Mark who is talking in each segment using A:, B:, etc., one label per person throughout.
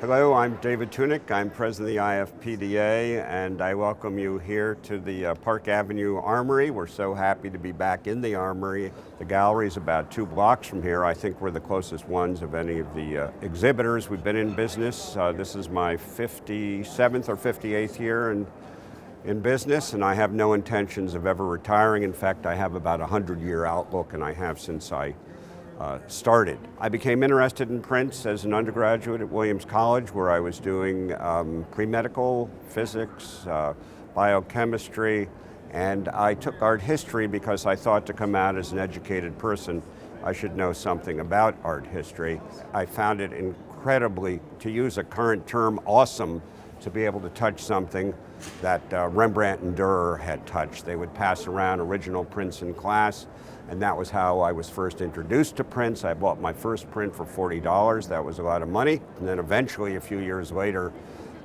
A: Hello, I'm David Tunick. I'm president of the IFPDA, and I welcome you here to the Park Avenue Armory. We're so happy to be back in the Armory. The gallery is about 2 blocks from here. I think we're the closest ones of any of the exhibitors. We've been in business. This is my 57th or 58th year in business, and I have no intentions of ever retiring. In fact, I have about a 100-year outlook, and I have since I started. I became interested in prints as an undergraduate at Williams College, where I was doing pre-medical physics, biochemistry, and I took art history because I thought to come out as an educated person, I should know something about art history. I found it incredibly, to use a current term, awesome to be able to touch something that Rembrandt and Dürer had touched. They would pass around original prints in class, and that was how I was first introduced to prints. I bought my first print for $40. That was a lot of money. And then eventually, a few years later,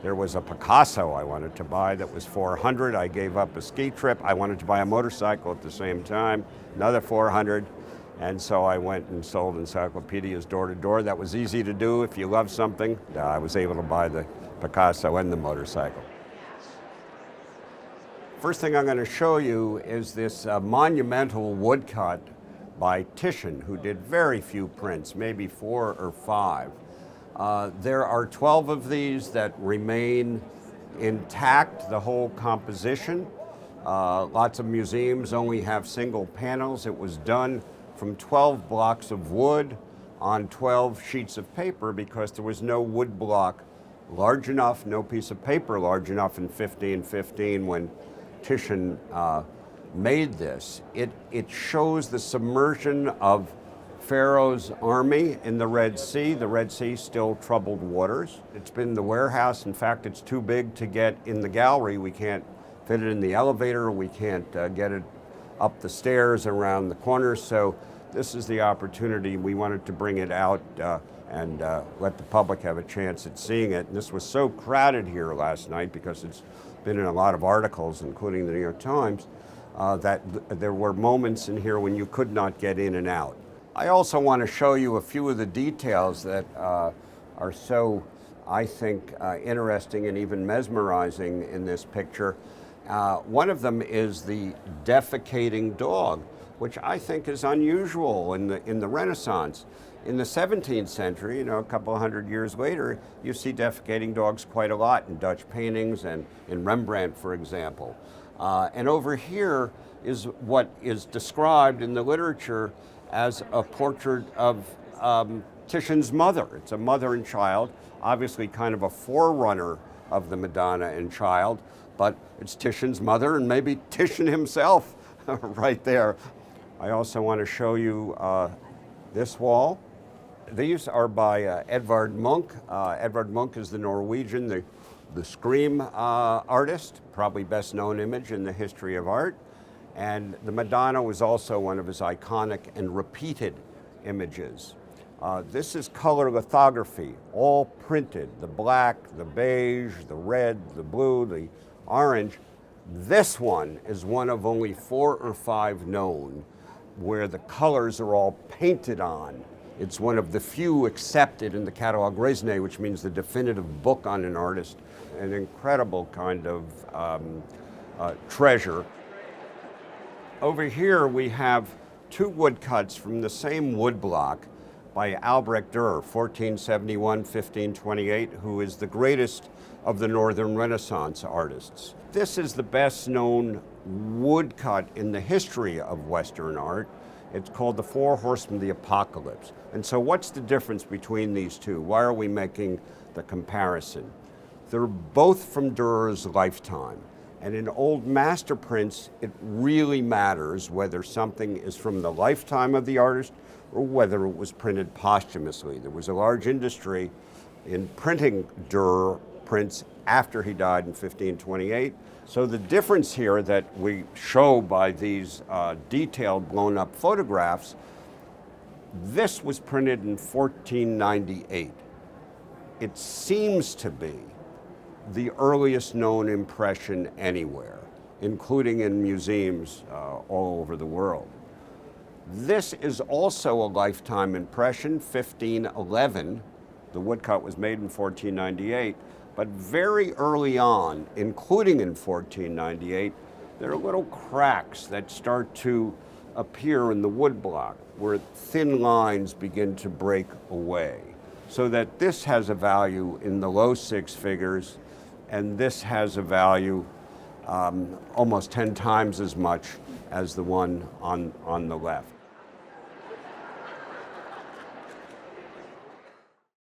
A: there was a Picasso I wanted to buy that was $400. I gave up a ski trip. I wanted to buy a motorcycle at the same time, another $400. And so I went and sold encyclopedias door to door. That was easy to do if you love something. I was able to buy the Picasso and the motorcycle. First thing I'm going to show you is this monumental woodcut by Titian, who did very few prints, maybe 4 or 5. There are 12 of these that remain intact, the whole composition. Lots of museums only have single panels. It was done from 12 blocks of wood on 12 sheets of paper because there was no wood block large enough, no piece of paper large enough in 1515 when Titian made this. It shows the submersion of Pharaoh's army in the Red Sea. The Red Sea still troubled waters. It's been the warehouse. In fact, it's too big to get in the gallery. We can't fit it in the elevator. We can't get it up the stairs around the corner. So this is the opportunity. We wanted to bring it out and let the public have a chance at seeing it. And this was so crowded here last night because it's been in a lot of articles, including the New York Times, that there were moments in here when you could not get in and out. I also want to show you a few of the details that are so, I think, interesting and even mesmerizing in this picture. One of them is the defecating dog, which I think is unusual in the Renaissance. In the 17th century, a couple of hundred years later, you see defecating dogs quite a lot in Dutch paintings and in Rembrandt, for example. And over here is what is described in the literature as a portrait of Titian's mother. It's a mother and child, obviously kind of a forerunner of the Madonna and Child, but it's Titian's mother and maybe Titian himself right there. I also want to show you this wall. These are by Edvard Munch. Edvard Munch is the Norwegian, the Scream artist, probably best known image in the history of art. And the Madonna was also one of his iconic and repeated images. This is color lithography, all printed, the black, the beige, the red, the blue, the orange. This one is one of only 4 or 5 known where the colors are all painted on. It's one of the few accepted in the Catalogue Raisonné, which means the definitive book on an artist. An incredible kind of treasure. Over here we have 2 woodcuts from the same woodblock by Albrecht Dürer, 1471-1528, who is the greatest of the Northern Renaissance artists. This is the best known woodcut in the history of Western art. It's called the 4 Horsemen of the Apocalypse. And so what's the difference between these two? Why are we making the comparison? They're both from Dürer's lifetime. And in old master prints, it really matters whether something is from the lifetime of the artist or whether it was printed posthumously. There was a large industry in printing Dürer prints after he died in 1528. So the difference here that we show by these detailed blown up photographs, this was printed in 1498. It seems to be the earliest known impression anywhere, including in museums all over the world. This is also a lifetime impression, 1511, The woodcut was made in 1498, but very early on, including in 1498, there are little cracks that start to appear in the woodblock where thin lines begin to break away. So that this has a value in the low six figures, and this has a value almost 10 times as much as the one on the left.